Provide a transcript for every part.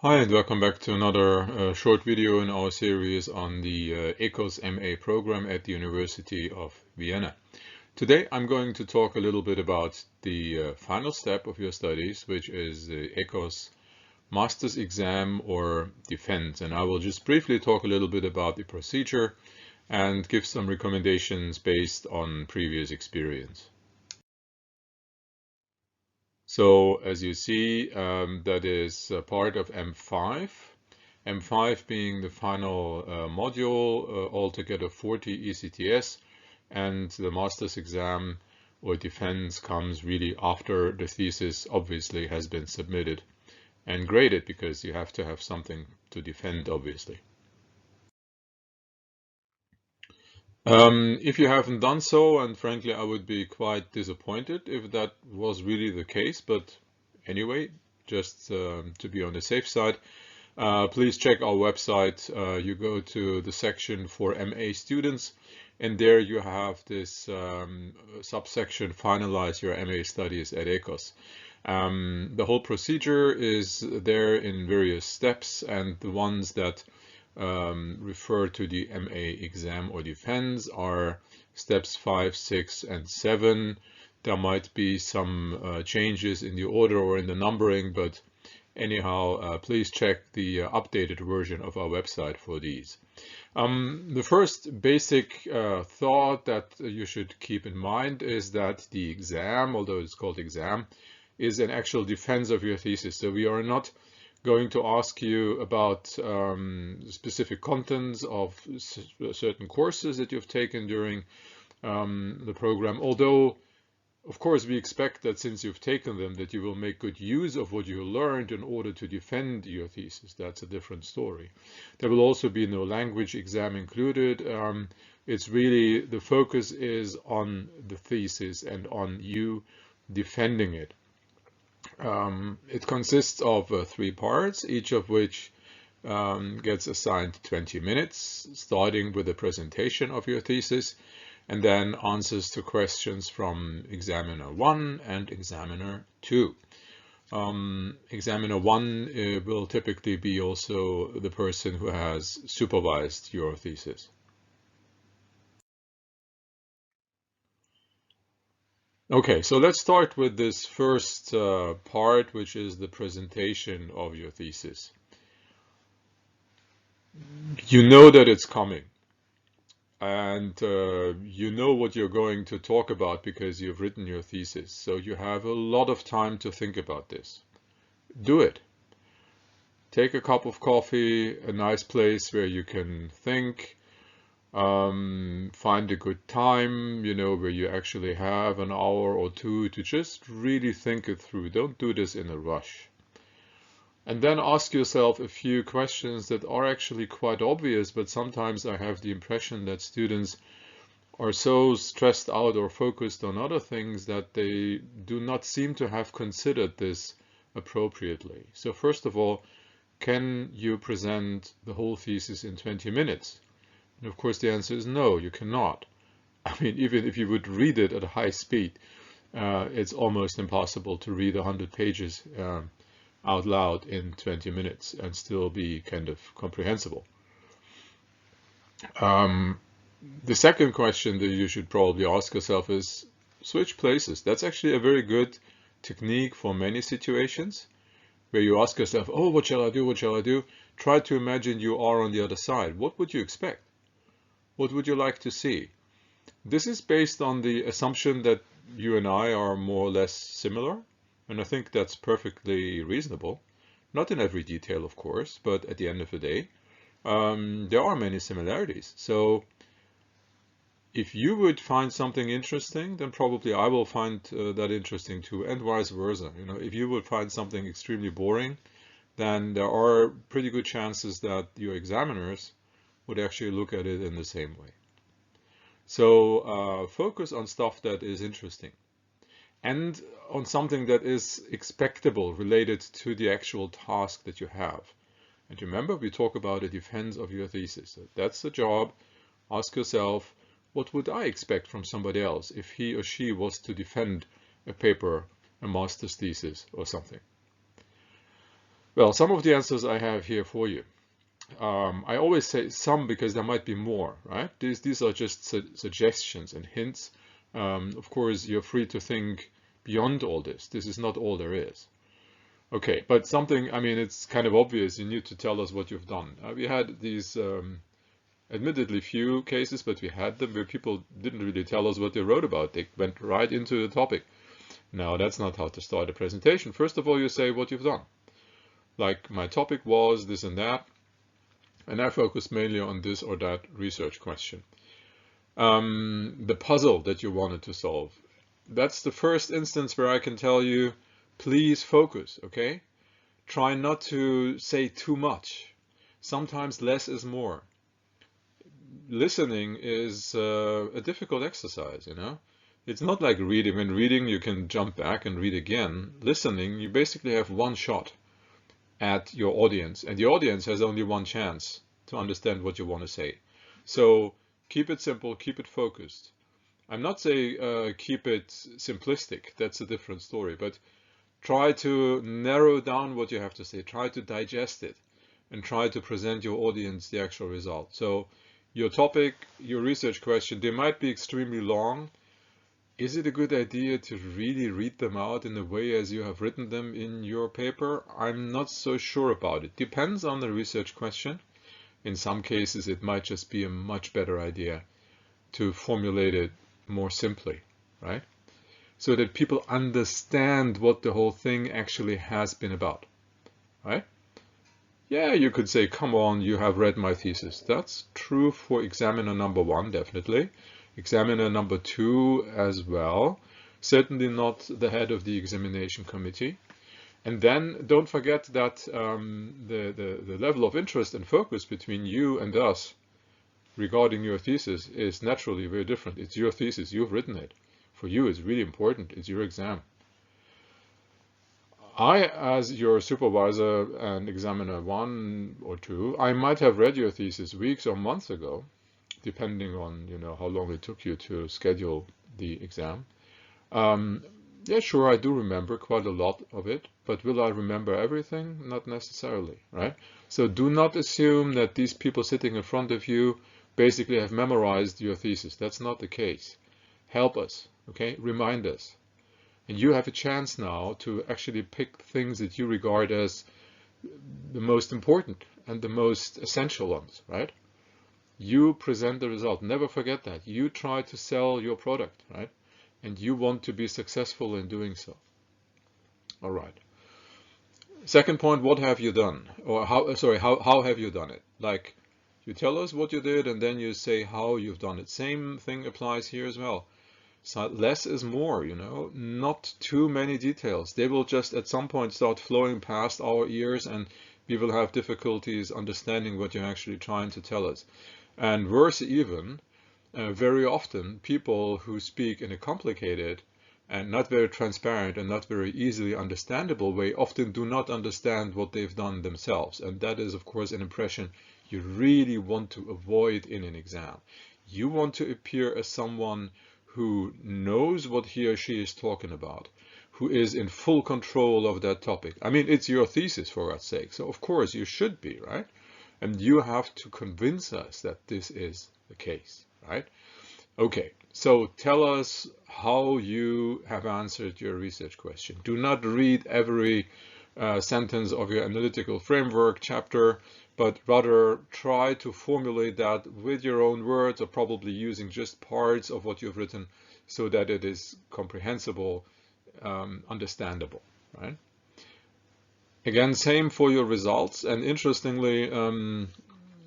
Hi and welcome back to another short video in our series on the EcoS MA program at the University of Vienna. Today I'm going to talk a little bit about the final step of your studies, which is the EcoS Master's Exam or Defense. And I will just briefly talk a little bit about the procedure and give some recommendations based on previous experience. So as you see, that is part of M5. M5 being the final module, altogether 40 ECTS, and the master's exam or defense comes really after the thesis obviously has been submitted and graded, because you have to have something to defend, obviously. If you haven't done so, and frankly, I would be quite disappointed if that was really the case, but anyway, just to be on the safe side, please check our website. You go to the section for MA students, and there you have this subsection, finalize your MA studies at EcoS. The whole procedure is there in various steps, and the ones that refer to the MA exam or defense are steps 5, 6, and 7. There might be some changes in the order or in the numbering, but anyhow, please check the updated version of our website for these. The first basic thought that you should keep in mind is that the exam, although it's called exam, is an actual defense of your thesis. So we are not going to ask you about specific contents of certain courses that you've taken during the program, although of course we expect that since you've taken them that you will make good use of what you learned in order to defend your thesis. That's a different story. There will also be no language exam included. It's really, the focus is on the thesis and on you defending it. It consists of 3 parts, each of which gets assigned 20 minutes, starting with a presentation of your thesis, and then answers to questions from Examiner 1 and Examiner 2. Examiner 1 will typically be also the person who has supervised your thesis. Okay, so let's start with this first part, which is the presentation of your thesis. You know that it's coming, and you know what you're going to talk about because you've written your thesis. So you have a lot of time to think about this. Do it. Take a cup of coffee, a nice place where you can think. Find a good time, where you actually have an hour or two to just really think it through. Don't do this in a rush. And then ask yourself a few questions that are actually quite obvious, but sometimes I have the impression that students are so stressed out or focused on other things that they do not seem to have considered this appropriately. So first of all, can you present the whole thesis in 20 minutes? And of course the answer is no, you cannot. I mean, even if you would read it at a high speed, it's almost impossible to read 100 pages out loud in 20 minutes and still be kind of comprehensible. The second question that you should probably ask yourself is switch places. That's actually a very good technique for many situations where you ask yourself, oh, what shall I do? What shall I do? Try to imagine you are on the other side. What would you expect? What would you like to see? This is based on the assumption that you and I are more or less similar, and I think that's perfectly reasonable. Not in every detail, of course, but at the end of the day, there are many similarities. So if you would find something interesting, then probably I will find that interesting too, and vice versa. If you would find something extremely boring, then there are pretty good chances that your examiners would actually look at it in the same way. So focus on stuff that is interesting and on something that is expectable, related to the actual task that you have. And remember, we talk about a defense of your thesis. So that's the job. Ask yourself, what would I expect from somebody else if he or she was to defend a paper, a master's thesis or something? Well, some of the answers I have here for you. I always say some because there might be more, right? These are just suggestions and hints. Of course, you're free to think beyond all this. This is not all there is. Okay, but something, I mean, it's kind of obvious. You need to tell us what you've done. We had these admittedly few cases, but we had them where people didn't really tell us what they wrote about. They went right into the topic. Now, that's not how to start a presentation. First of all, you say what you've done. Like, my topic was this and that, and I focused mainly on this or that research question. The puzzle that you wanted to solve. That's the first instance where I can tell you, please focus, okay? Try not to say too much. Sometimes less is more. Listening is a difficult exercise, you know? It's not like reading. When reading, you can jump back and read again. Listening, you basically have one shot at your audience, and the audience has only one chance to understand what you want to say. So keep it simple, keep it focused. I'm not saying keep it simplistic. That's a different story, but try to narrow down what you have to say. Try to digest it and try to present your audience the actual result. So your topic, your research question, they might be extremely long. Is it a good idea to really read them out in the way as you have written them in your paper? I'm not so sure about it. Depends on the research question. In some cases, it might just be a much better idea to formulate it more simply, right? So that people understand what the whole thing actually has been about, right? Yeah, you could say, come on, you have read my thesis. That's true for examiner number 1, definitely. Examiner number 2 as well. Certainly not the head of the examination committee. And then don't forget that the level of interest and focus between you and us regarding your thesis is naturally very different. It's your thesis, you've written it. For you, it's really important. It's your exam. I, as your supervisor and examiner 1 or 2, I might have read your thesis weeks or months ago, depending on, you know, how long it took you to schedule the exam. Yeah, sure, I do remember quite a lot of it, but will I remember everything? Not necessarily, right? So do not assume that these people sitting in front of you basically have memorized your thesis. That's not the case. Help us, okay? Remind us. And you have a chance now to actually pick things that you regard as the most important and the most essential ones, right? You present the result. Never forget that. You try to sell your product, right? And you want to be successful in doing so. All right. Second point, what have you done? Or how have you done it? Like, you tell us what you did and then you say how you've done it. Same thing applies here as well. So less is more, you know, not too many details. They will just at some point start flowing past our ears and we will have difficulties understanding what you're actually trying to tell us. And worse even, very often people who speak in a complicated and not very transparent and not very easily understandable way often do not understand what they've done themselves. And that is, of course, an impression you really want to avoid in an exam. You want to appear as someone who knows what he or she is talking about, who is in full control of that topic. I mean, it's your thesis, for God's sake, so of course you should be, right? And you have to convince us that this is the case, right? Okay, so tell us how you have answered your research question. Do not read every sentence of your analytical framework chapter, but rather try to formulate that with your own words or probably using just parts of what you've written so that it is comprehensible, understandable, right? Again, same for your results. And interestingly,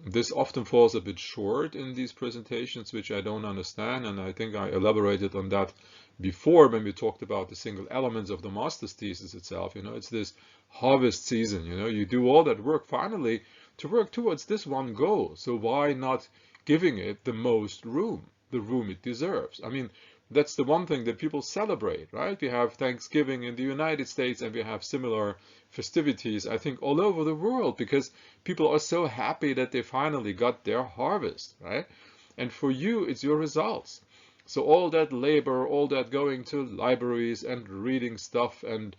this often falls a bit short in these presentations, which I don't understand. And I think I elaborated on that before when we talked about the single elements of the master's thesis itself. You know, it's this harvest season, you know, you do all that work finally to work towards this one goal. So why not giving it the most room, the room it deserves? I mean, that's the one thing that people celebrate, right? We have Thanksgiving in the United States and we have similar festivities, I think, all over the world because people are so happy that they finally got their harvest, right? And for you, it's your results. So all that labor, all that going to libraries and reading stuff and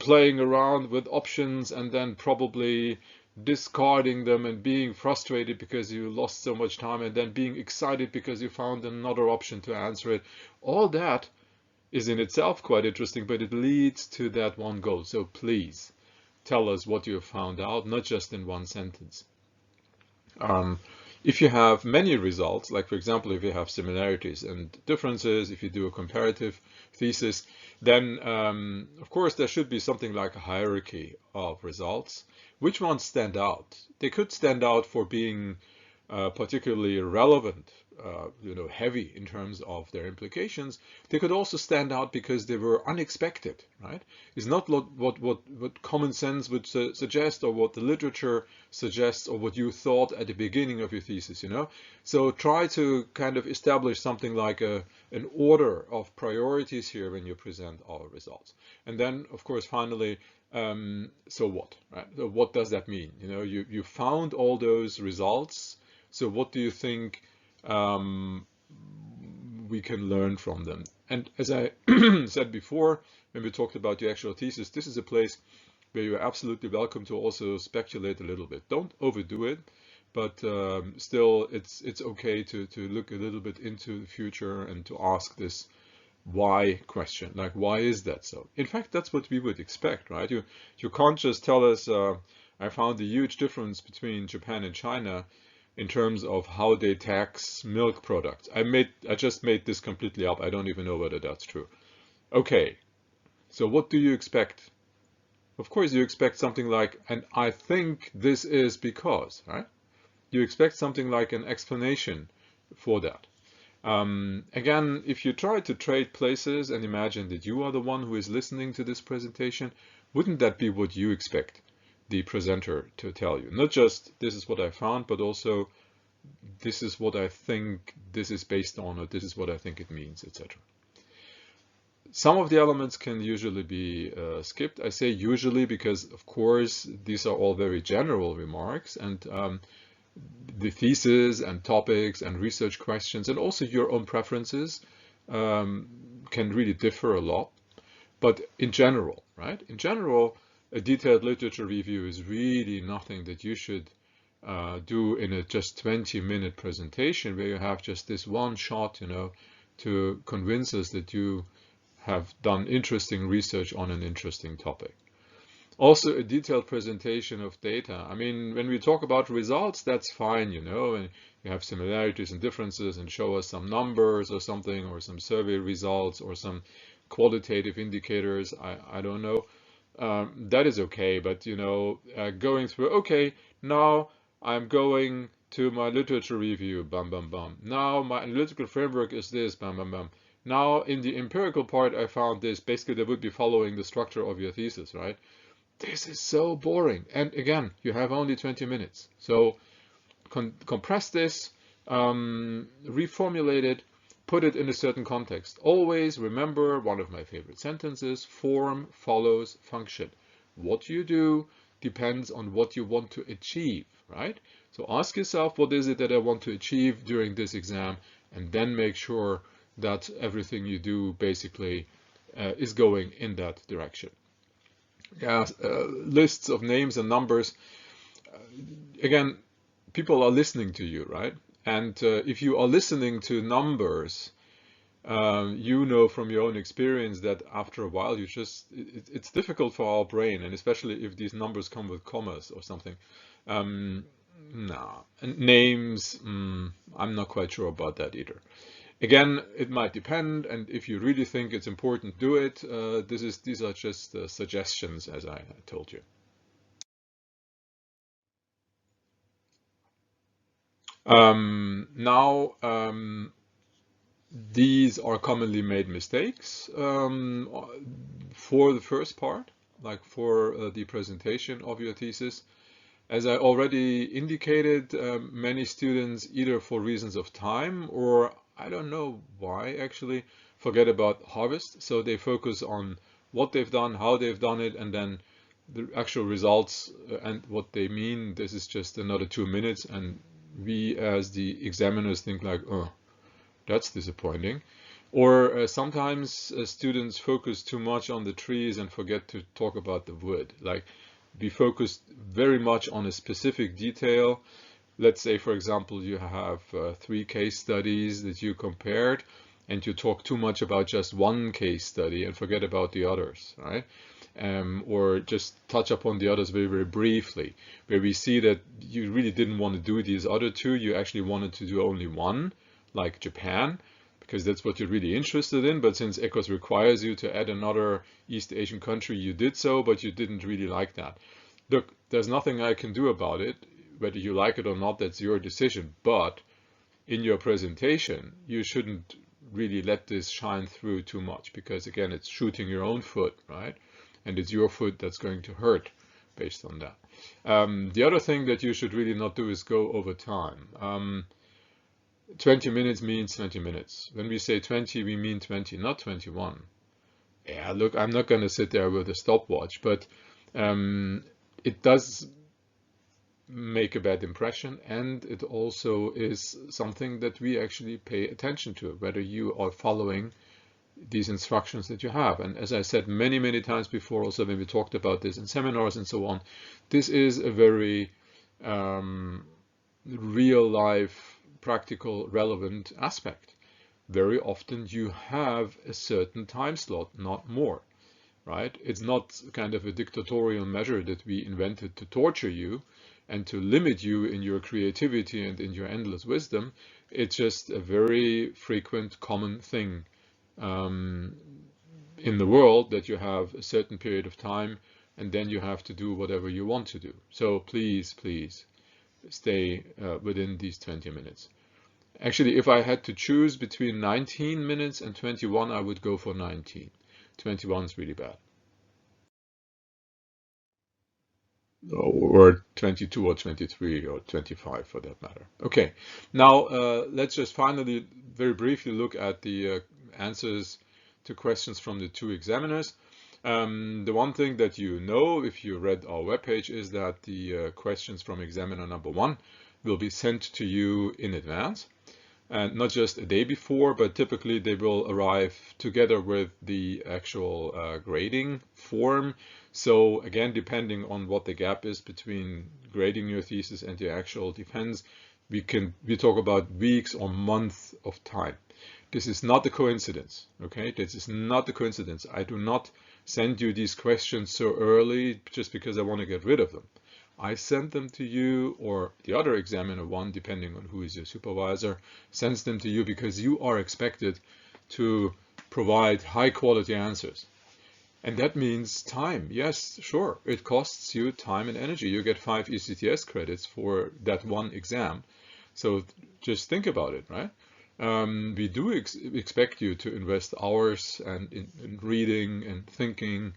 playing around with options and then probably discarding them and being frustrated because you lost so much time and then being excited because you found another option to answer it. All that is in itself quite interesting, but it leads to that one goal. So please tell us what you have found out, not just in one sentence. If you have many results, like for example, if you have similarities and differences, if you do a comparative thesis, then of course there should be something like a hierarchy of results. Which ones stand out? They could stand out for being particularly relevant, heavy in terms of their implications. They could also stand out because they were unexpected, right? It's not what common sense would suggest, or what the literature suggests, or what you thought at the beginning of your thesis, So try to kind of establish something like an order of priorities here when you present our results. And then, of course, finally, so what, right? So what does that mean? You found all those results. So what do you think we can learn from them? And as I said before, when we talked about the actual thesis, this is a place where you're absolutely welcome to also speculate a little bit. Don't overdo it, but still it's okay to look a little bit into the future and to ask this why question, like why is that so? In fact, that's what we would expect, right? You can't just tell us I found a huge difference between Japan and China in terms of how they tax milk products. I just made this completely up. I don't even know whether that's true. Okay, so what do you expect? Of course, you expect something like, and I think this is because, right? You expect something like an explanation for that. Again, if you try to trade places and imagine that you are the one who is listening to this presentation, wouldn't that be what you expect the presenter to tell you? Not just this is what I found, but also this is what I think this is based on, or this is what I think it means, etc. Some of the elements can usually be skipped. I say usually because, of course, these are all very general remarks, and the thesis and topics and research questions and also your own preferences can really differ a lot. But in general, right? In general, a detailed literature review is really nothing that you should do in a just 20-minute presentation where you have just this one shot, to convince us that you have done interesting research on an interesting topic. Also, a detailed presentation of data. I mean, when we talk about results, that's fine, and you have similarities and differences and show us some numbers or something, or some survey results or some qualitative indicators. I don't know. That is okay, but, going through, okay, now I'm going to my literature review, bam, bam, bam. Now my analytical framework is this, bam, bam, bam. Now in the empirical part, I found this. Basically, they would be following the structure of your thesis, right? This is so boring. And again, you have only 20 minutes. So compress this, reformulate it, put it in a certain context. Always remember one of my favorite sentences: form follows function. What you do depends on what you want to achieve, right? So ask yourself, what is it that I want to achieve during this exam? And then make sure that everything you do basically is going in that direction. Yeah, lists of names and numbers. Again, people are listening to you, right? And if you are listening to numbers, you know from your own experience that after a while, it's difficult for our brain, and especially if these numbers come with commas or something. No, and names, I'm not quite sure about that either. Again, it might depend, and if you really think it's important, do it. These are just suggestions, as I told you. Now, these are commonly made mistakes for the first part, like for the presentation of your thesis. As I already indicated, many students, either for reasons of time or I don't know why actually, forget about harvest. So they focus on what they've done, how they've done it, and then the actual results and what they mean. This is just another 2 minutes, and we as the examiners think like, oh, that's disappointing. Or sometimes students focus too much on the trees and forget to talk about the wood. Like, be focused very much on a specific detail. Let's say, for example, you have 3 case studies that you compared, and you talk too much about just one case study and forget about the others, right? Or just touch upon the others very, very briefly, where we see that you really didn't want to do these other 2, you actually wanted to do only one, like Japan, because that's what you're really interested in. But since EcoS requires you to add another East Asian country, you did so, but you didn't really like that. Look, there's nothing I can do about it. Whether you like it or not, that's your decision. But in your presentation, you shouldn't really let this shine through too much, because again, it's shooting your own foot, right? And it's your foot that's going to hurt based on that. The other thing that you should really not do is go over time. 20 minutes means 20 minutes. When we say 20, we mean 20, not 21. Yeah, look, I'm not going to sit there with a stopwatch, but it does make a bad impression, and it also is something that we actually pay attention to, whether you are following these instructions that you have. And as I said many, many times before, also when we talked about this in seminars and so on, this is a very real life, practical, relevant aspect. Very often you have a certain time slot, not more, right? It's not kind of a dictatorial measure that we invented to torture you and to limit you in your creativity and in your endless wisdom. It's just a very frequent, common thing in the world, that you have a certain period of time and then you have to do whatever you want to do. So please, please stay within these 20 minutes. Actually, if I had to choose between 19 minutes and 21, I would go for 19. 21 is really bad. Or 22 or 23 or 25 for that matter. Okay, now let's just finally very briefly look at the answers to questions from the 2 examiners. The one thing that you know if you read our webpage is that the questions from examiner number 1 will be sent to you in advance, and not just a day before, but typically they will arrive together with the actual grading form. So again, depending on what the gap is between grading your thesis and the actual defense, we talk about weeks or months of time. This is not a coincidence, okay? This is not a coincidence. I do not send you these questions so early just because I want to get rid of them. I send them to you, or the other examiner 1, depending on who is your supervisor, sends them to you because you are expected to provide high quality answers. And that means time. Yes, sure. It costs you time and energy. You get 5 ECTS credits for that one exam. So just think about it, right? We do expect you to invest hours and in reading and thinking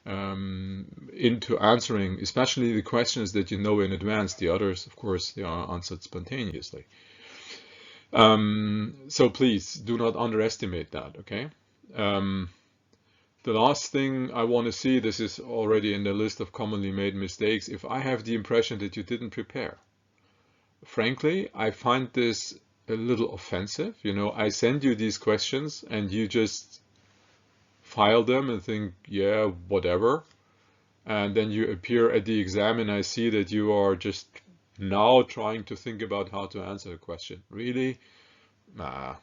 into answering, especially the questions that you know in advance. The others, of course, they are answered spontaneously. So please do not underestimate that, okay? The last thing I want to see, this is already in the list of commonly made mistakes, if I have the impression that you didn't prepare. Frankly, I find this a little offensive. You know, I send you these questions and you just file them and think, yeah, whatever. And then you appear at the exam and I see that you are just now trying to think about how to answer the question. Really? Nah.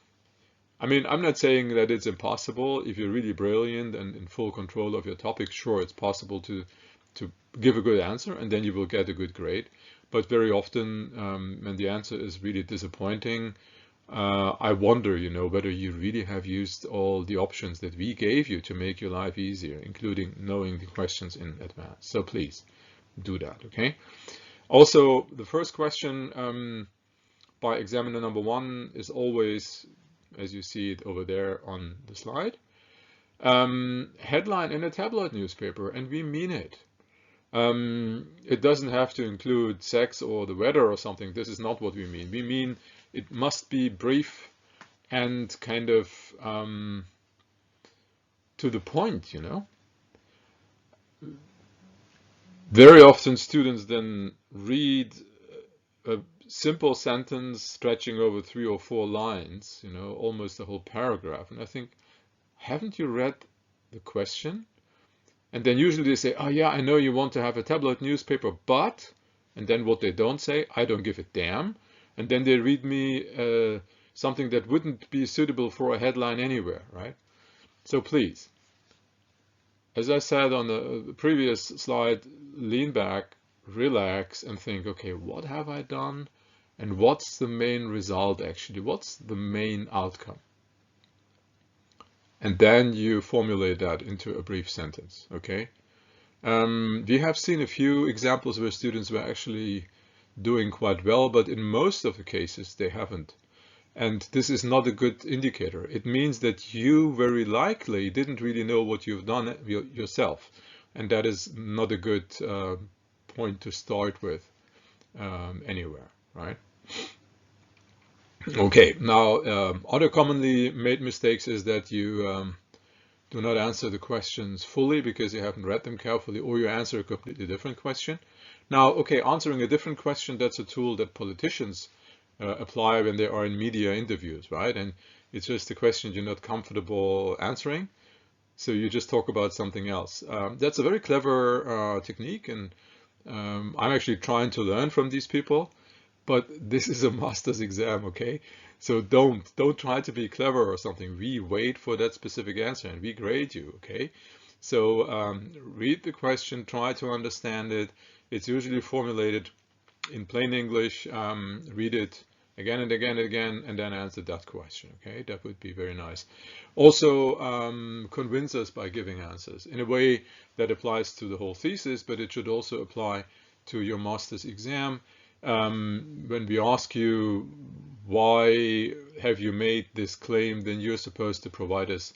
I mean, I'm not saying that it's impossible. If you're really brilliant and in full control of your topic, sure, it's possible to give a good answer and then you will get a good grade. But very often, when the answer is really disappointing, I wonder, you know, whether you really have used all the options that we gave you to make your life easier, including knowing the questions in advance. So please do that, okay? Also, the first question by examiner number 1 is always, as you see it over there on the slide, headline in a tabloid newspaper, and we mean it. It doesn't have to include sex or the weather or something. This is not what we mean. We mean it must be brief and kind of to the point, you know. Very often students then read a simple sentence stretching over 3 or 4 lines, you know, almost a whole paragraph. And I think, haven't you read the question? And then usually they say, oh yeah, I know you want to have a tabloid newspaper, but, and then what they don't say, I don't give a damn. And then they read me something that wouldn't be suitable for a headline anywhere, right? So please, as I said on the previous slide, lean back, relax, and think, okay, what have I done? And what's the main result actually? What's the main outcome? And then you formulate that into a brief sentence, okay? We have seen a few examples where students were actually doing quite well, but in most of the cases they haven't. And this is not a good indicator. It means that you very likely didn't really know what you've done yourself. And that is not a good point to start with anywhere, right? Okay, now other commonly made mistakes is that you do not answer the questions fully because you haven't read them carefully, or you answer a completely different question. Now, okay, answering a different question, that's a tool that politicians apply when they are in media interviews, right? And it's just a question you're not comfortable answering, so you just talk about something else. That's a very clever technique, and I'm actually trying to learn from these people. But this is a master's exam, okay? So don't try to be clever or something. We wait for that specific answer and we grade you, okay? So read the question, try to understand it. It's usually formulated in plain English. Read it again and again and again, and then answer that question, okay? That would be very nice. Also, convince us by giving answers in a way that applies to the whole thesis, but it should also apply to your master's exam. When we ask you, why have you made this claim, then you're supposed to provide us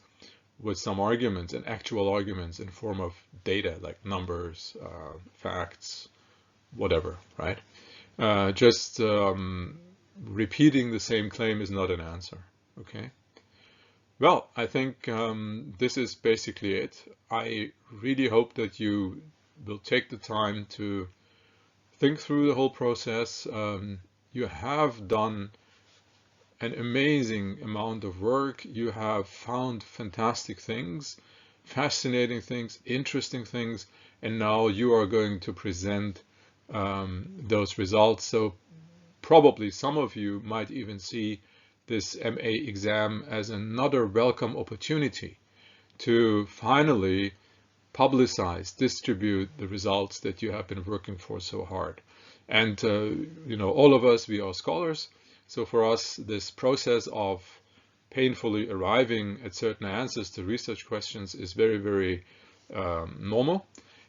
with some arguments and actual arguments in form of data, like numbers, facts, whatever, right? Just repeating the same claim is not an answer, okay? Well, I think this is basically it. I really hope that you will take the time to think through the whole process. You have done an amazing amount of work. You have found fantastic things, fascinating things, interesting things, and now you are going to present those results. So probably some of you might even see this MA exam as another welcome opportunity to finally publicize, distribute the results that you have been working for so hard. And, you know, all of us, we are scholars. So for us, this process of painfully arriving at certain answers to research questions is very, very normal.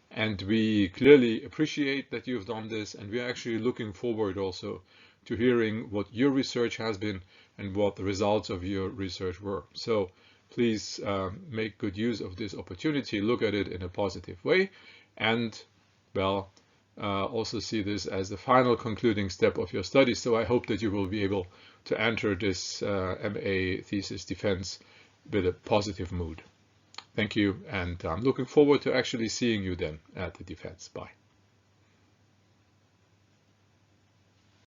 And we clearly appreciate that you've done this. And we're actually looking forward also to hearing what your research has been and what the results of your research were. So please make good use of this opportunity, look at it in a positive way, and, well, also see this as the final concluding step of your study. So I hope that you will be able to enter this MA thesis defense with a positive mood. Thank you, and I'm looking forward to actually seeing you then at the defense. Bye.